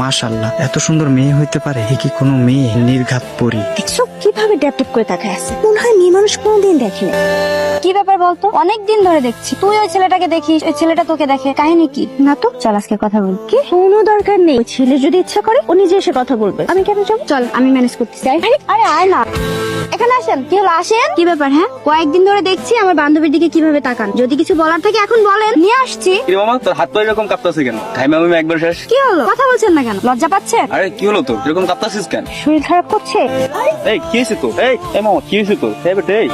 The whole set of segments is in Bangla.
মাশাআল্লাহ, এত সুন্দর মেয়ে হইতে পারে? এ কি কোনো মেয়ে? নির্ঘাত পরী। দেখছো কিভাবে ড্যাপটপ করে তাকায় আছে, মনে হয় মেয়ে মানুষ কোনোদিন দেখেনি। কি ব্যাপার বলতো? অনেক দিন ধরে দেখছি তুই ওই ছেলেটাকে দেখিস, ওই ছেলেটা তোকে দেখে, কাহিনী কি? না তো, চল আজকে কথা বল। কি কোনো দরকার নেই, ওই ছেলে যদি ইচ্ছা করে ও নিজে এসে কথা বলবে, আমি কেন যাবো? চল আমি ম্যানেজ করতেছি। আরে আয় না, এখানে আসেন। কি হলো, আসেন। কি ব্যাপার? হ্যাঁ, কয়েকদিন ধরে দেখছি আমার বান্ধবীর দিকে কিভাবে তাকান। যদি কিছু বলার থাকে এখন বলেন, নিয়ে আসছি। কি মামা, তোর হাত পা এরকম কাঁপতাছে কেন? ঘাইমা আমি একবার শেষ। কি হলো, কথা বলছেন না কেন? লজ্জা পাচ্ছেন? আরে কি হলো তোর, এরকম কাঁপতাছিস কেন? শরীর খারাপ করছে। এই কি হয়েছে তোর? এই মামা কি হয়েছে তোর? এই বেটে এই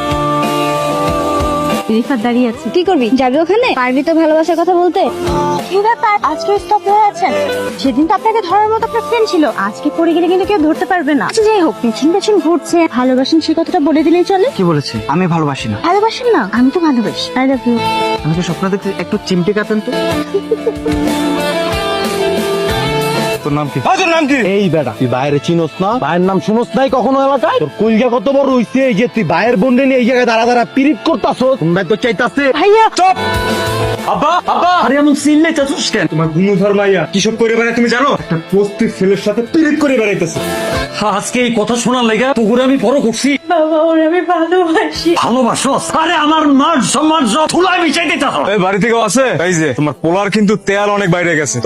রিফাত দাঁড়িয়ে আছে, কি করবি? যাবি ওখানে? পারবি তো ভালোবাসার কথা বলতে? কি ব্যাপার, আজকে স্টপ হয়ে আছেন? সেদিন তো আপনাকে ধরার মতো আপনার ফ্রেন্ড ছিল, আজকে পড়ে গেলে কিন্তু কেউ ধরতে পারবে না। আচ্ছা যাই হোক, পেছন পেছন ঘুরছে, ভালোবাসেন সে কথাটা বলে দিলেই চলে। কি বলেছে? আমি ভালোবাসি না। ভালোবাসেন না? আমি তো ভালোবাসি। I love you. আমি তো স্বপ্ন দেখতে একটু চিমটে কাটেন তো। তোর নাম কি? তোর নাম কি? এই বেটা, তুই বাইরে চিনোস না? ভাইয়ের নাম শুনোস নাই কখনো এলাকায়? তোর কইজা কত বড় হইছে এই যে তুই ভাইয়ের বোনরে নিয়ে এই জায়গায় দাঁড়া দাঁড়া পিরিত করতাছস? তোমরা তো চাইতাছে ভাইয়া চুপ। আব্বা আব্বা, আরে এমন চিল্লাই চাচ্ছিস কেন? তোমার গুনু ধর্মাইয়া কিসব করে বেড়ায় তুমি জানো? একটা পোস্তি ছেলের সাথে পিরিত করে বেড়াইতেছে। আজকে এই কথা শোনার লাগা পুকুরে আমি বড় করছি। বাবা, ওরে আমি ভালোবাসি। ভালোবাসস? আরে আমার মান সম্মান সব ধুলায় মিশাই দিতেছ। এই বাড়ি থেকে আছে, এই যে তোমার পোলার কিন্তু তেল অনেক বাইরে গেছে।